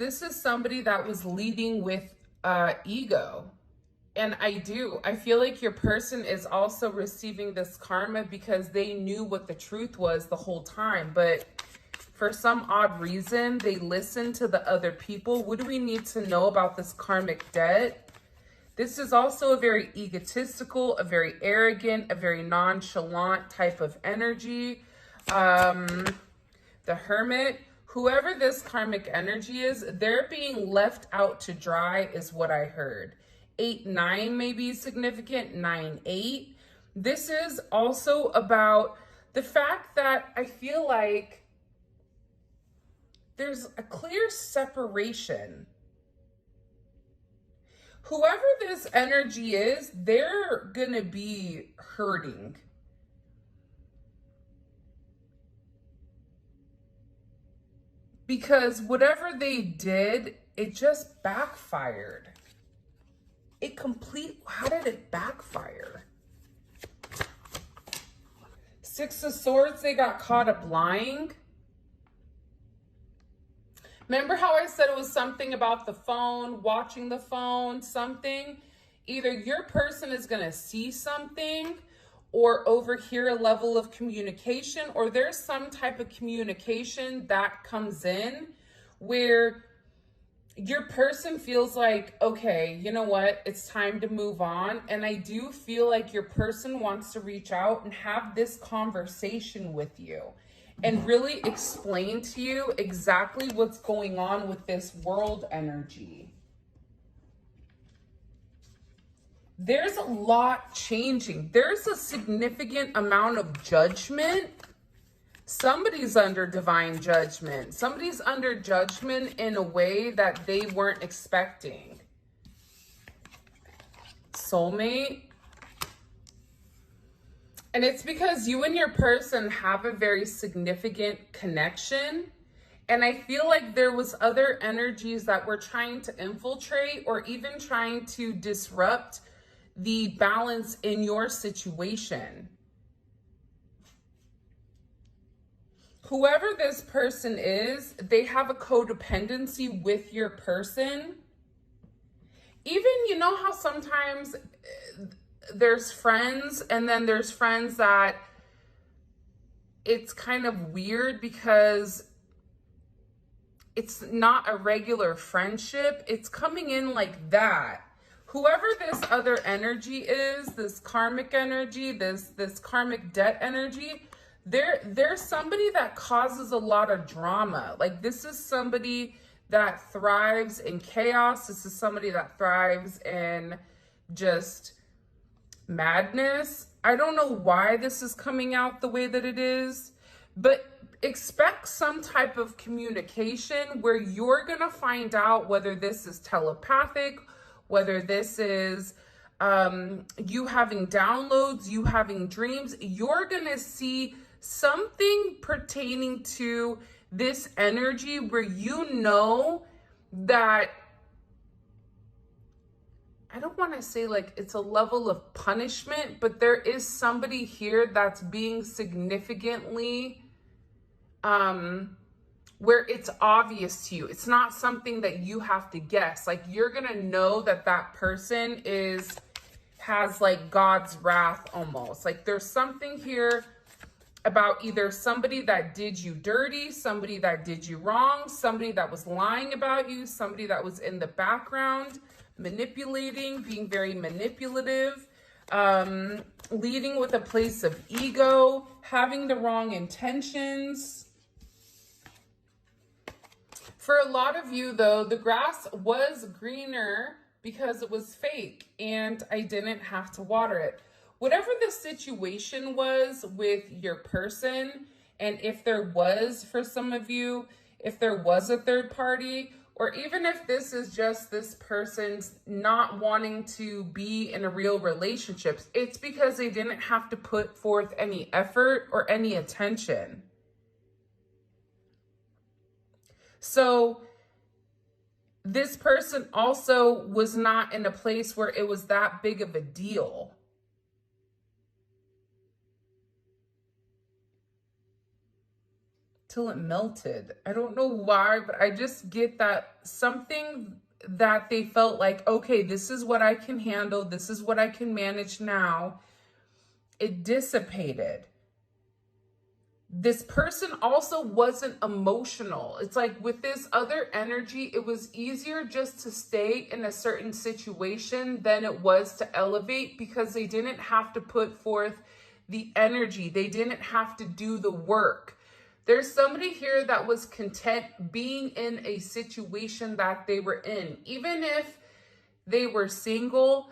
This is somebody that was leading with ego. And I feel like your person is also receiving this karma because they knew what the truth was the whole time. But for some odd reason, they listened to the other people. What do we need to know about this karmic debt? This is also a very egotistical, a very arrogant, a very nonchalant type of energy. The Hermit, whoever this karmic energy is, they're being left out to dry is what I heard. 8-9 may be significant, 9-8. This is also about the fact that I feel like there's a clear separation. Whoever this energy is, they're gonna be hurting. Because whatever they did, it just backfired. How did it backfire? Six of Swords, they got caught up lying. Remember how I said it was something about the phone, watching the phone, something? Either your person is going to see something or overhear a level of communication, or there's some type of communication that comes in where your person feels like, okay, you know what? It's time to move on. And I do feel like your person wants to reach out and have this conversation with you and really explain to you exactly what's going on with this world energy. There's a lot changing. There's a significant amount of judgment. Somebody's under divine judgment. Somebody's under judgment in a way that they weren't expecting. Soulmate. And it's because you and your person have a very significant connection. And I feel like there was other energies that were trying to infiltrate or even trying to disrupt the balance in your situation. Whoever this person is, they have a codependency with your person. Even, you know how sometimes there's friends and then there's friends that it's kind of weird because it's not a regular friendship. It's coming in like that. Whoever this other energy is, this karmic energy, this karmic debt energy, there's somebody that causes a lot of drama. Like, this is somebody that thrives in chaos. This is somebody that thrives in just madness. I don't know why this is coming out the way that it is, but expect some type of communication where you're going to find out whether this is telepathic, whether this is you having downloads, you having dreams. You're going to see something pertaining to this energy where you know that, I don't want to say like it's a level of punishment, but there is somebody here that's being significantly, where it's obvious to you. It's not something that you have to guess. Like, you're going to know that that person has like God's wrath almost. Like, there's something here about either somebody that did you dirty, somebody that did you wrong, somebody that was lying about you, somebody that was in the background, manipulating, being very manipulative, leading with a place of ego, having the wrong intentions. For a lot of you, though, the grass was greener because it was fake and I didn't have to water it. Whatever the situation was with your person, and if there was, for some of you, if there was a third party, or even if this is just this person's not wanting to be in a real relationship, it's because they didn't have to put forth any effort or any attention. So this person also was not in a place where it was that big of a deal. To until it melted. I don't know why, but I just get that something that they felt like, okay, this is what I can handle. This is what I can manage now. It dissipated. This person also wasn't emotional. It's like with this other energy, it was easier just to stay in a certain situation than it was to elevate, because they didn't have to put forth the energy. They didn't have to do the work. There's somebody here that was content being in a situation that they were in. Even if they were single,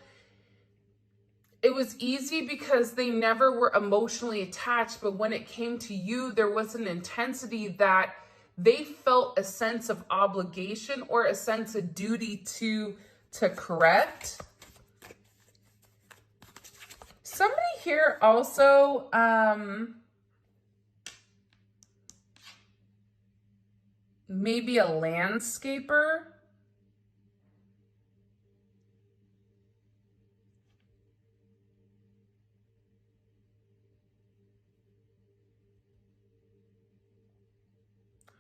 it was easy because they never were emotionally attached. But when it came to you, there was an intensity that they felt a sense of obligation or a sense of duty to correct. Somebody here also, maybe a landscaper.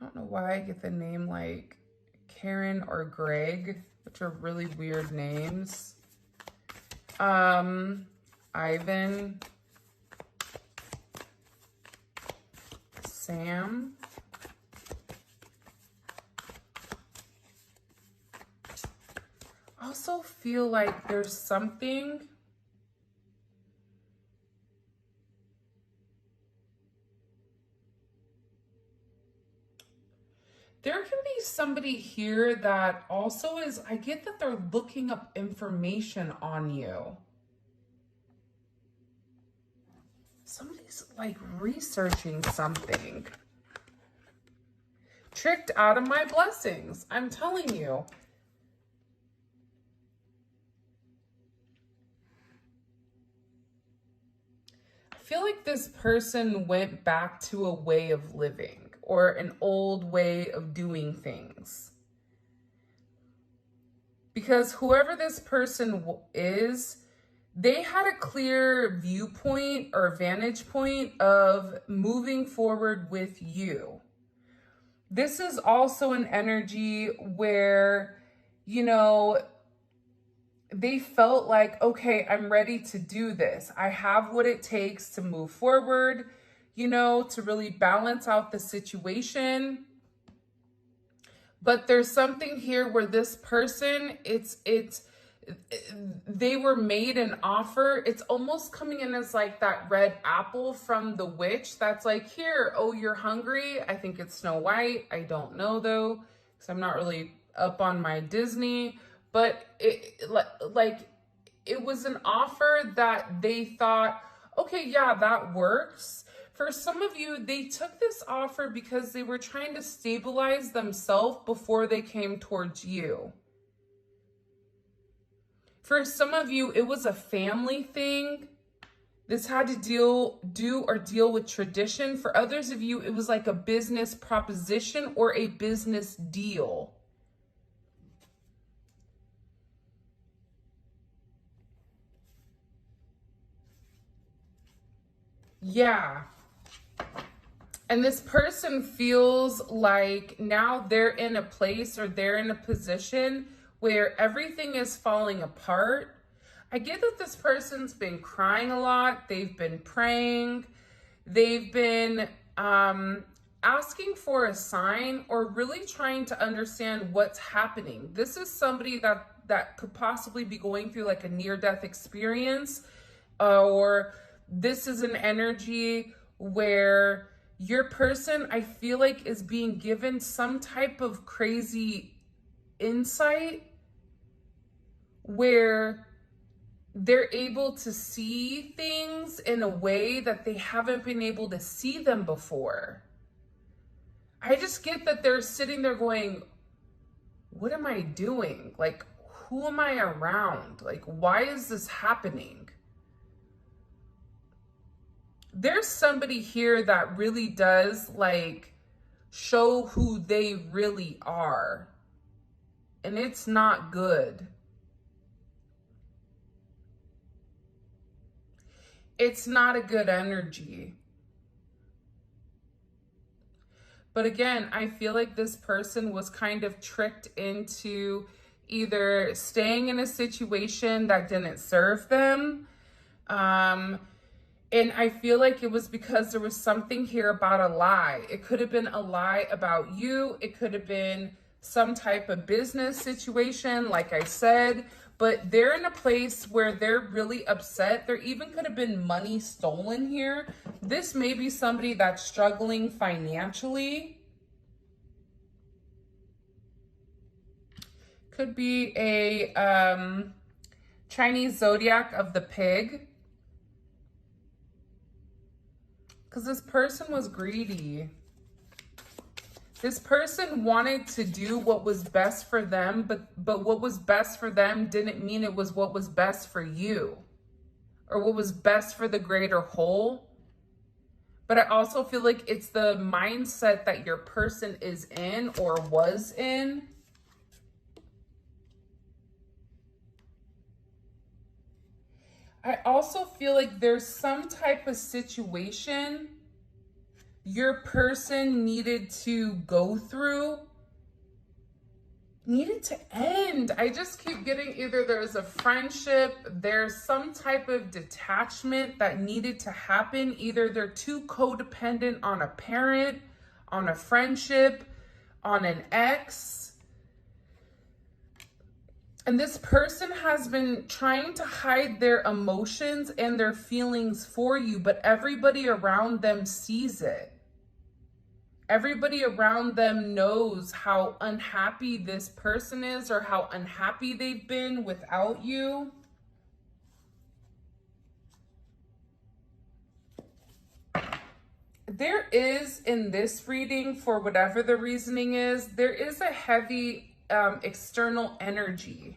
I don't know why I get the name like Karen or Greg, which are really weird names. Ivan, Sam. Also feel like there's something there can be somebody here that also is, I get that they're looking up information on you. Somebody's like researching something. Tricked out of my blessings, I'm telling you. I feel like this person went back to a way of living or an old way of doing things. Because whoever this person is, they had a clear viewpoint or vantage point of moving forward with you. This is also an energy where, you know, they felt like, okay, I'm ready to do this. I have what it takes to move forward, you know, to really balance out the situation. But there's something here where this person, they were made an offer. It's almost coming in as like that red apple from the witch that's like, here, oh, you're hungry. I think it's Snow White. I don't know though, because I'm not really up on my Disney. But it was an offer that they thought, okay, yeah, that works. For some of you, they took this offer because they were trying to stabilize themselves before they came towards you. For some of you, it was a family thing. This had to deal with tradition. For others of you, it was like a business proposition or a business deal. Yeah. And this person feels like now they're in a place or they're in a position where everything is falling apart. I get that this person's been crying a lot. They've been praying. They've been asking for a sign or really trying to understand what's happening. This is somebody that could possibly be going through like a near-death experience, or this is an energy where your person, I feel like, is being given some type of crazy insight where they're able to see things in a way that they haven't been able to see them before. I just get that they're sitting there going, what am I doing? Like, who am I around? Like, why is this happening? There's somebody here that really does like show who they really are. And it's not good. It's not a good energy. But again, I feel like this person was kind of tricked into either staying in a situation that didn't serve them. And I feel like it was because there was something here about a lie. It could have been a lie about you. It could have been some type of business situation, like I said. But they're in a place where they're really upset. There even could have been money stolen here. This may be somebody that's struggling financially. Could be a Chinese zodiac of the pig. Because this person was greedy. This person wanted to do what was best for them, but what was best for them didn't mean it was what was best for you or what was best for the greater whole. But I also feel like it's the mindset that your person is in or was in. I also feel like there's some type of situation your person needed to go through, needed to end. I just keep getting either there's a friendship, there's some type of detachment that needed to happen. Either they're too codependent on a parent, on a friendship, on an ex. And this person has been trying to hide their emotions and their feelings for you, but everybody around them sees it. Everybody around them knows how unhappy this person is or how unhappy they've been without you. There is, in this reading, for whatever the reasoning is, there is a heavy external energy.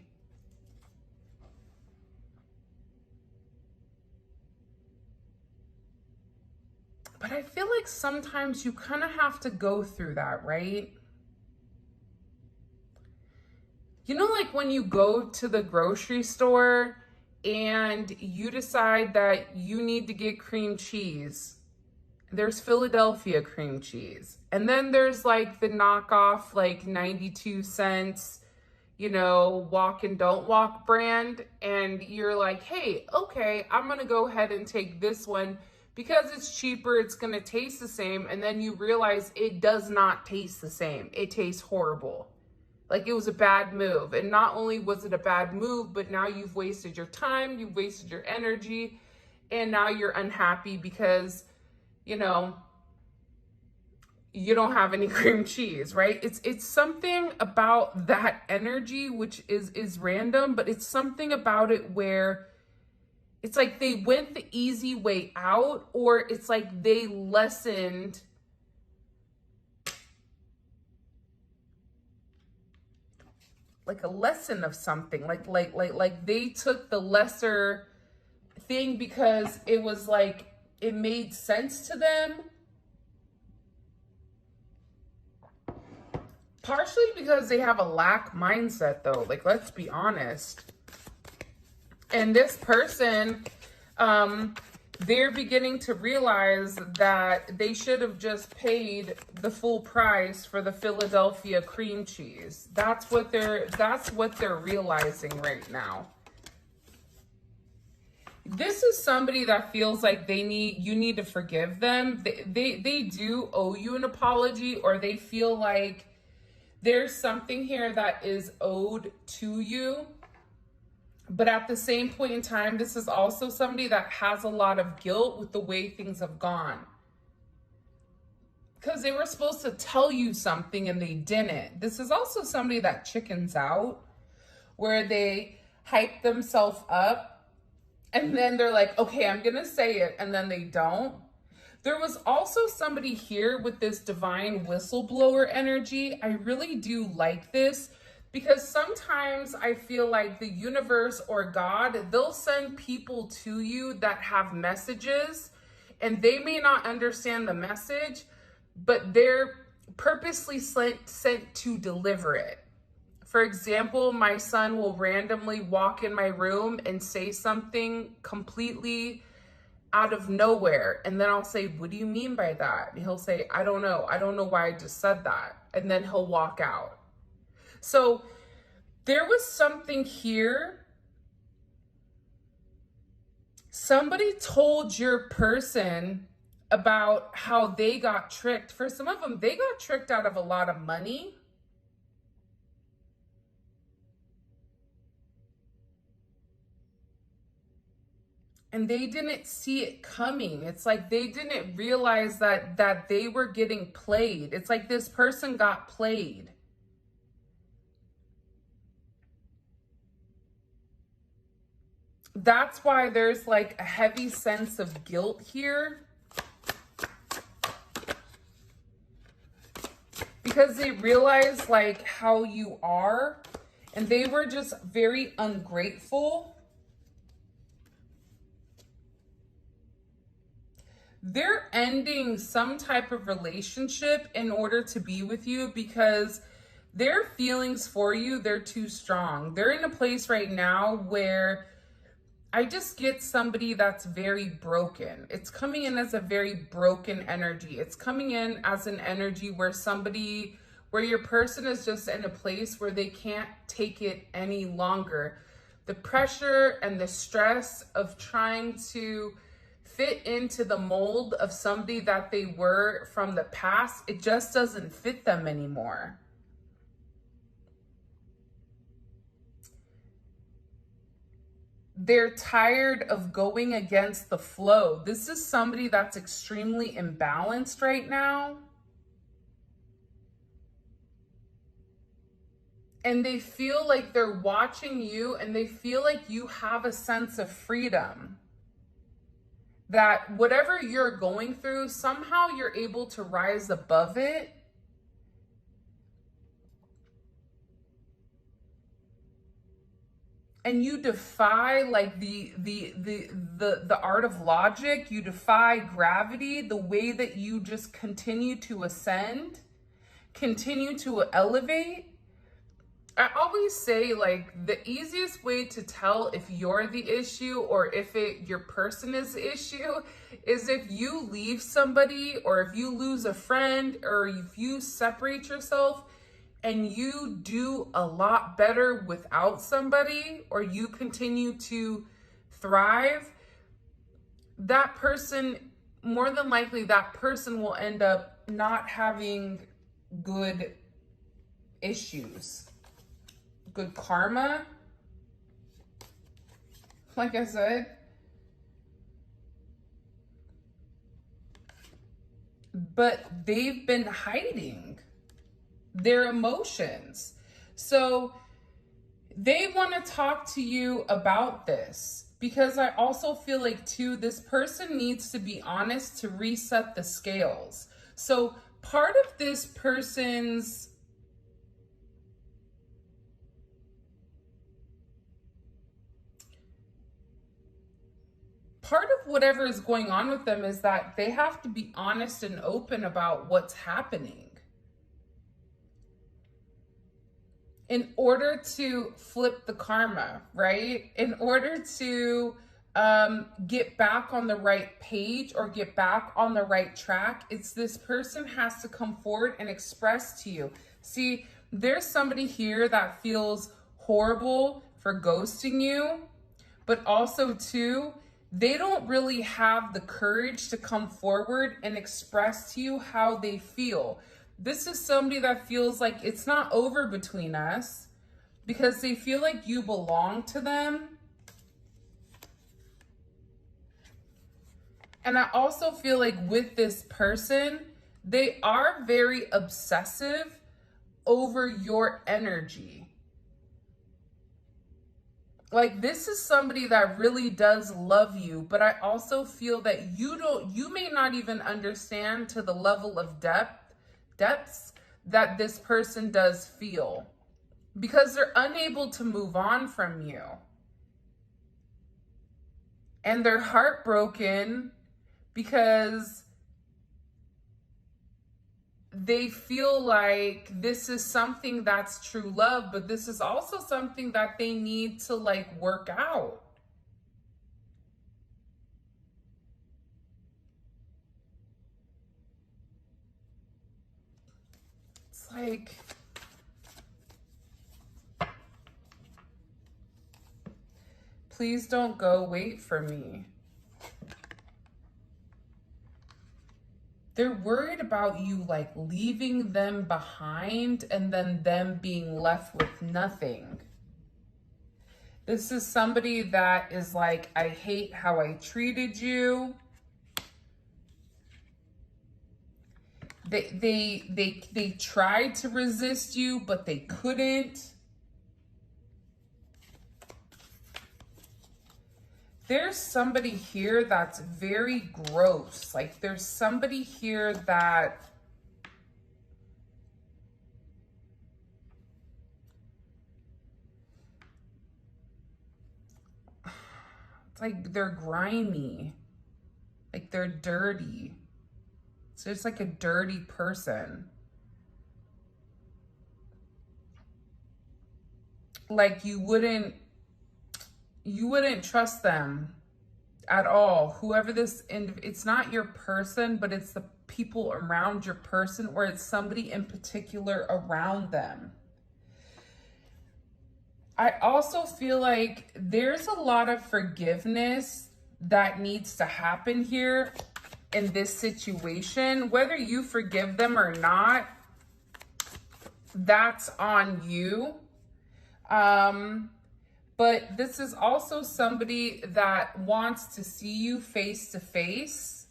But I feel like sometimes you kind of have to go through that, right? You know, like when you go to the grocery store and you decide that you need to get cream cheese. There's Philadelphia cream cheese. And then there's like the knockoff, like 92 cents, you know, walk and don't walk brand. And you're like, hey, okay, I'm going to go ahead and take this one because it's cheaper. It's going to taste the same. And then you realize it does not taste the same. It tastes horrible. Like it was a bad move. And not only was it a bad move, but now you've wasted your time, you've wasted your energy, and now you're unhappy because, you know, you don't have any cream cheese, right? It's something about that energy, which is random, but it's something about it where it's like they went the easy way out, or it's like they lessened like a lesson of something, like they took the lesser thing because it was like it made sense to them. Partially because they have a lack mindset though, like let's be honest. And this person, they're beginning to realize that they should have just paid the full price for the Philadelphia cream cheese. That's what they're realizing right now. This is somebody that feels like you need to forgive them. They do owe you an apology, or they feel like there's something here that is owed to you. But at the same point in time, this is also somebody that has a lot of guilt with the way things have gone. Because they were supposed to tell you something and they didn't. This is also somebody that chickens out, where they hype themselves up and then they're like, okay, I'm going to say it, and then they don't. There was also somebody here with this divine whistleblower energy. I really do like this because sometimes I feel like the universe or God, they'll send people to you that have messages and they may not understand the message, but they're purposely sent to deliver it. For example, my son will randomly walk in my room and say something completely out of nowhere. And then I'll say, what do you mean by that? And he'll say, I don't know. I don't know why I just said that. And then he'll walk out. So there was something here. Somebody told your person about how they got tricked. For some of them, they got tricked out of a lot of money. And they didn't see it coming. It's like they didn't realize that they were getting played. It's like this person got played. That's why there's like a heavy sense of guilt here. Because they realize like how you are, and they were just very ungrateful. They're ending some type of relationship in order to be with you because their feelings for you, they're too strong. They're in a place right now where I just get somebody that's very broken. It's coming in as a very broken energy. It's coming in as an energy where where your person is just in a place where they can't take it any longer. The pressure and the stress of trying to fit into the mold of somebody that they were from the past, it just doesn't fit them anymore. They're tired of going against the flow. This is somebody that's extremely imbalanced right now. And they feel like they're watching you, and they feel like you have a sense of freedom. That whatever you're going through, somehow you're able to rise above it. And you defy like the art of logic. You defy gravity, the way that you just continue to ascend, continue to elevate. I always say like the easiest way to tell if you're the issue or if your person is the issue is if you leave somebody, or if you lose a friend, or if you separate yourself and you do a lot better without somebody, or you continue to thrive. That person, more than likely, that person will end up not having good issues. Good karma, like I said. But they've been hiding their emotions. So they want to talk to you about this, because I also feel like too, this person needs to be honest to reset the scales. So part of this person's part of whatever is going on with them is that they have to be honest and open about what's happening in order to flip the karma, right? In order to get back on the right page or get back on the right track, it's this person has to come forward and express to you. See, there's somebody here that feels horrible for ghosting you, but also too, they don't really have the courage to come forward and express to you how they feel. This is somebody that feels like it's not over between us because they feel like you belong to them. And I also feel like with this person, they are very obsessive over your energy. Like, this is somebody that really does love you, but I also feel that you may not even understand to the level of depths that this person does feel, because they're unable to move on from you. And they're heartbroken because they feel like this is something that's true love, but this is also something that they need to like work out. like, please don't go, wait for me. They're worried about you like leaving them behind and then them being left with nothing. This is somebody that is like, I hate how I treated you. They tried to resist you, but they couldn't. There's somebody here that's very gross. Like there's somebody here that it's like they're grimy. Like they're dirty. So it's like a dirty person. Like you wouldn't trust them at all. Whoever this, it's not your person, but it's the people around your person, or it's somebody in particular around them. I also feel like there's a lot of forgiveness that needs to happen here in this situation. Whether you forgive them or not, that's on you. But this is also somebody that wants to see you face to face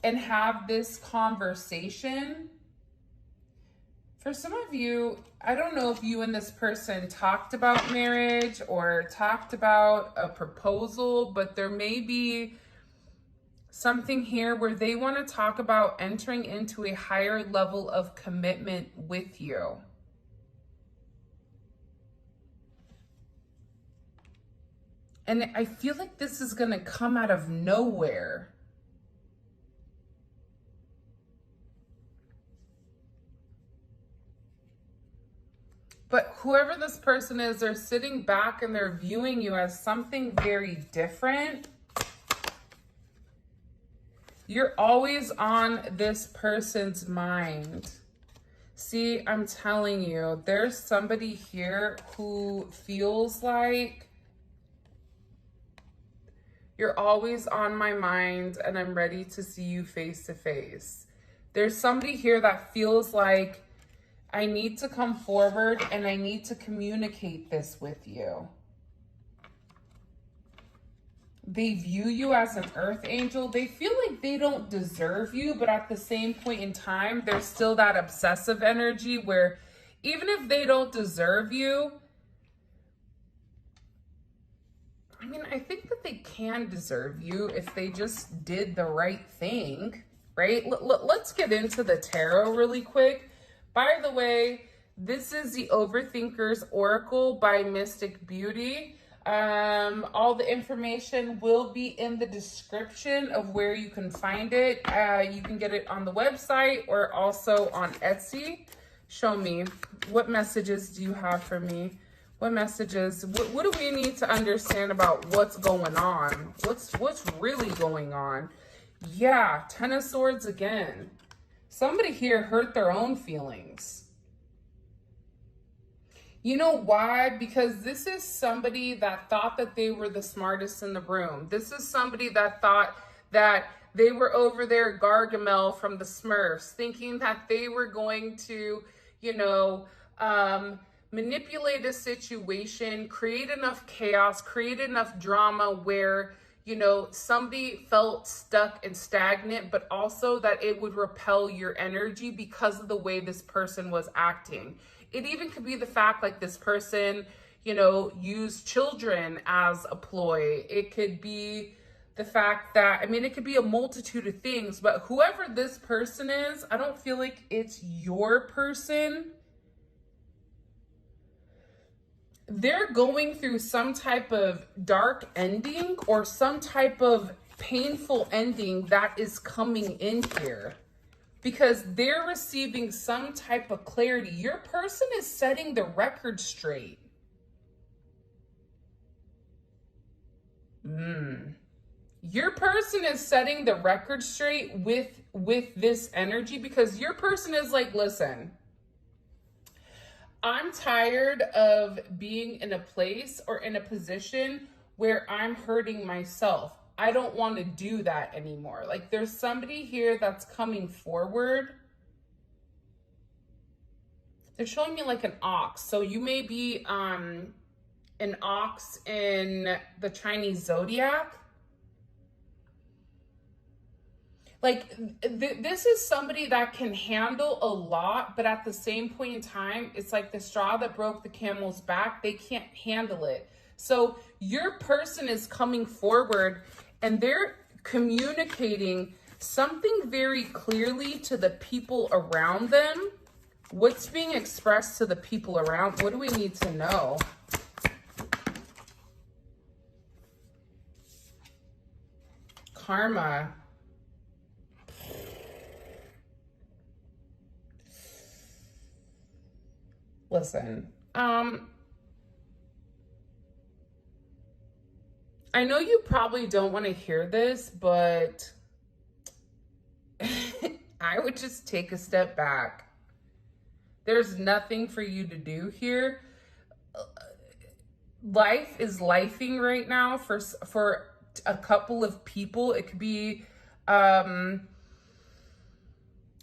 and have this conversation. For some of you, I don't know if you and this person talked about marriage or talked about a proposal, but there may be something here where they want to talk about entering into a higher level of commitment with you. And I feel like this is going to come out of nowhere. But whoever this person is, they're sitting back and they're viewing you as something very different. You're always on this person's mind. See, I'm telling you, there's somebody here who feels like you're always on my mind and I'm ready to see you face to face. There's somebody here that feels like I need to come forward and I need to communicate this with you. They view you as an earth angel. They feel like they don't deserve you, but at the same point in time, there's still that obsessive energy where even if they don't deserve you, I mean, I think that they can deserve you if they just did the right thing, right? Let's get into the tarot really quick. By the way, this is the Overthinker's Oracle by Mystic Beauty. All the information will be in the description of where you can find it. You can get it on the website or also on Etsy. Show me, what messages do you have for me? What messages, what do we need to understand about what's going on? What's really going on? Yeah, Ten of Swords again. Somebody here hurt their own feelings. You know why? Because this is somebody that thought that they were the smartest in the room. This is somebody that thought that they were over there Gargamel from the Smurfs, thinking that they were going to, manipulate a situation, create enough chaos, create enough drama where, somebody felt stuck and stagnant, but also that it would repel your energy because of the way this person was acting. It even could be the fact like this person, used children as a ploy. It could be the fact that, it could be a multitude of things, but whoever this person is, I don't feel like it's your person. They're going through some type of dark ending or some type of painful ending that is coming in here because they're receiving some type of clarity. Your person is setting the record straight. Your person is setting the record straight with this energy because your person is like, listen, I'm tired of being in a place or in a position where I'm hurting myself. I don't want to do that anymore. Like, there's somebody here that's coming forward. They're showing me like an ox. So you may be an ox in the Chinese zodiac. Like, this is somebody that can handle a lot, but at the same point in time, it's like the straw that broke the camel's back. They can't handle it. So your person is coming forward and they're communicating something very clearly to the people around them. What's being expressed to the people around? What do we need to know? Karma. Listen, I know you probably don't want to hear this, but I would just take a step back. There's nothing for you to do here. Life is lifing right now for a couple of people. It could be,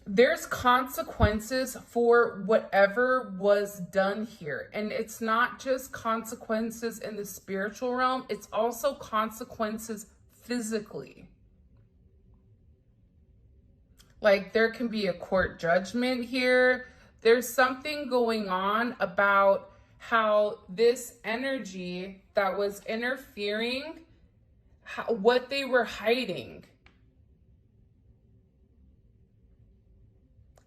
there's consequences for whatever was done here. And it's not just consequences in the spiritual realm, it's also consequences physically. Like, there can be a court judgment here. There's something going on about how this energy that was interfering, what they were hiding.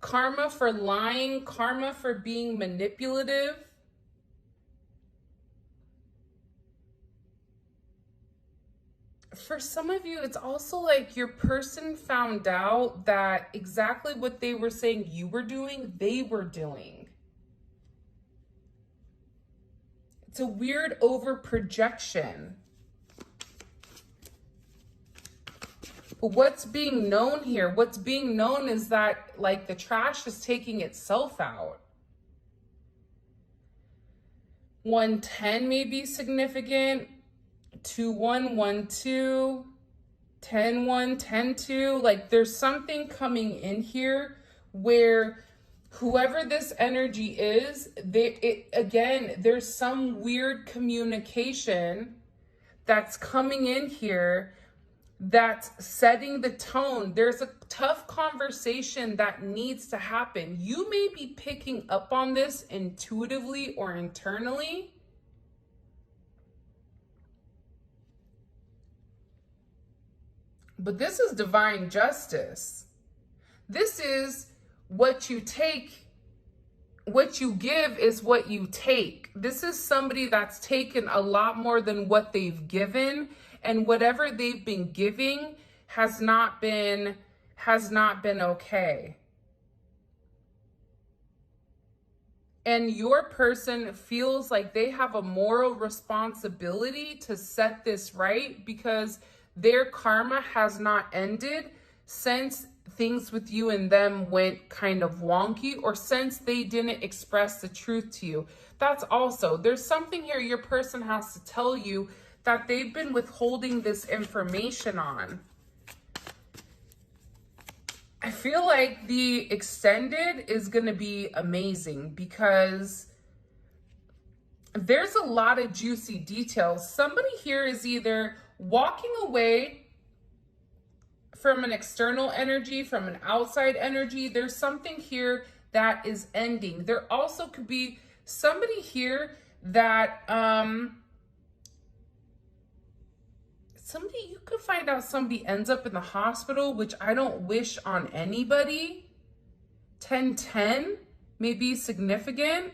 Karma for lying, karma for being manipulative. For some of you, it's also like your person found out that exactly what they were saying you were doing, they were doing. It's a weird over projection. But what's being known here? What's being known is that, like, the trash is taking itself out. 110 may be significant. 2-1, 1-2, 10-1, 10-2. Like, there's something coming in here where whoever this energy is, there's some weird communication that's coming in here that's setting the tone. There's a tough conversation that needs to happen. You may be picking up on this intuitively or internally. But this is divine justice. This is what you take. What you give is what you take. This is somebody that's taken a lot more than what they've given. And whatever they've been giving has not been okay. And your person feels like they have a moral responsibility to set this right because their karma has not ended since things with you and them went kind of wonky, or since they didn't express the truth to you. That's also, there's something here your person has to tell you that they've been withholding this information on. I feel like the extended is going to be amazing because there's a lot of juicy details. Somebody here is either walking away from an external energy, from an outside energy. There's something here that is ending. There also could be somebody here that, you could find out somebody ends up in the hospital, which I don't wish on anybody. 10-10 may be significant.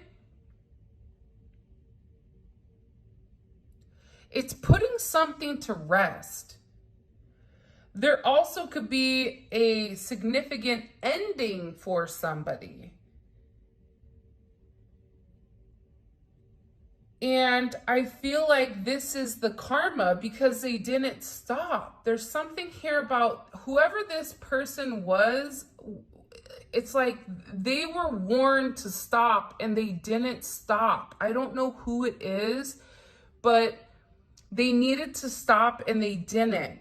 It's putting something to rest. There also could be a significant ending for somebody. And I feel like this is the karma because they didn't stop. There's something here about whoever this person was, it's like they were warned to stop and they didn't stop. I don't know who it is, but they needed to stop and they didn't.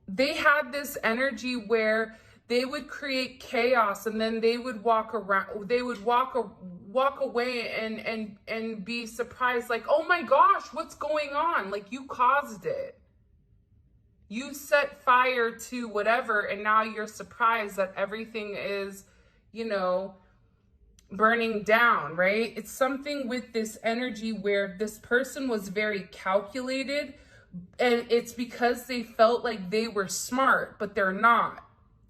They had this energy where they would create chaos and then they would walk around, they would walk away and be surprised, like, oh my gosh, what's going on? Like, you caused it. You set fire to whatever, and now you're surprised that everything is, you know, burning down, right? It's something with this energy where this person was very calculated, and it's because they felt like they were smart, but they're not.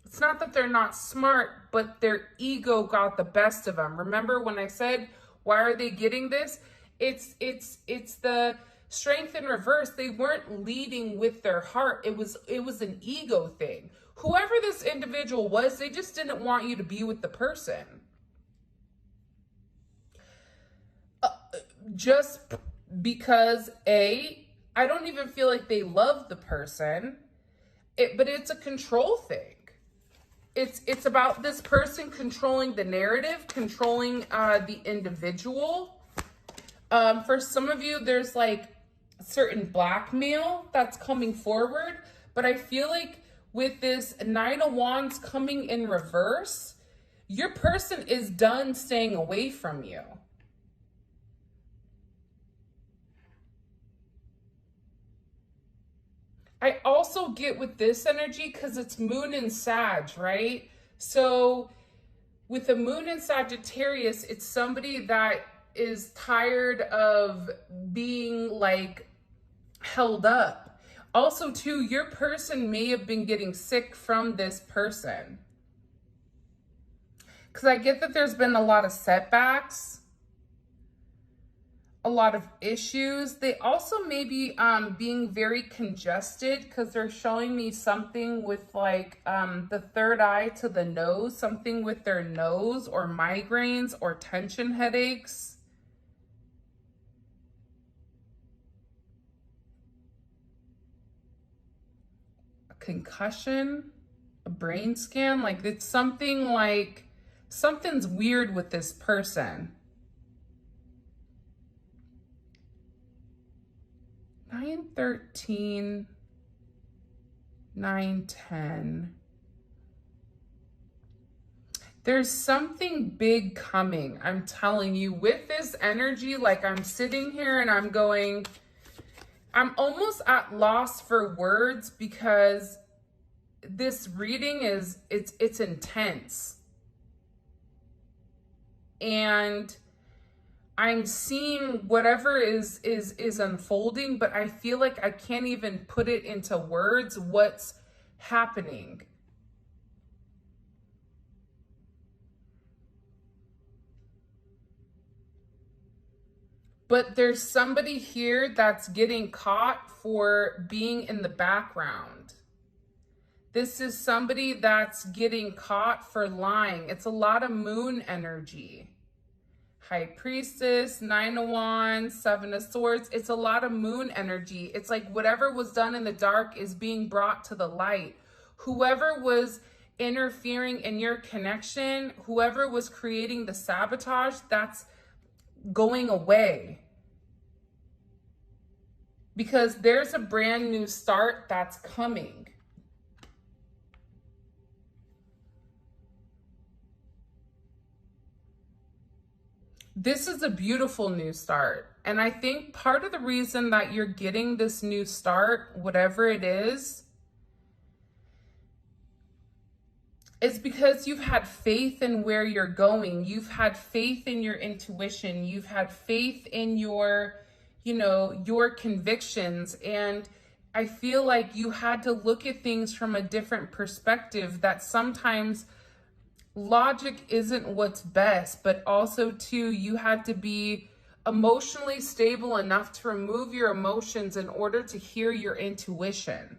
It's not that they're not smart, but their ego got the best of them. Remember when I said, why are they getting this? It's the strength in reverse. They weren't leading with their heart. It was an ego thing. Whoever this individual was, they just didn't want you to be with the person. Just because I don't even feel like they love the person, but it's a control thing. It's about this person controlling the narrative, controlling the individual. For some of you, there's like certain blackmail that's coming forward, but I feel like with this Nine of Wands coming in reverse, your person is done staying away from you. I also get with this energy, because it's moon and Sag, right? So with the moon in Sagittarius, it's somebody that is tired of being like held up. Also too, your person may have been getting sick from this person. Because I get that there's been a lot of setbacks, a lot of issues. They also may be being very congested, because they're showing me something with like the third eye to the nose, something with their nose, or migraines or tension headaches. A concussion, a brain scan, like it's something like something's weird with this person. 9-13, 9-10. There's something big coming. I'm telling you, with this energy, like I'm sitting here and I'm going, I'm almost at loss for words, because this reading is, it's intense. And I'm seeing whatever is unfolding, but I feel like I can't even put it into words what's happening. But there's somebody here that's getting caught for being in the background. This is somebody that's getting caught for lying. It's a lot of moon energy. High Priestess, Nine of Wands, Seven of Swords. It's a lot of moon energy. It's like whatever was done in the dark is being brought to the light. Whoever was interfering in your connection, whoever was creating the sabotage, that's going away. Because there's a brand new start that's coming. This is a beautiful new start. And I think part of the reason that you're getting this new start, whatever it is because you've had faith in where you're going. You've had faith in your intuition. You've had faith in your, your convictions. And I feel like you had to look at things from a different perspective, that sometimes logic isn't what's best, but also too, you had to be emotionally stable enough to remove your emotions in order to hear your intuition.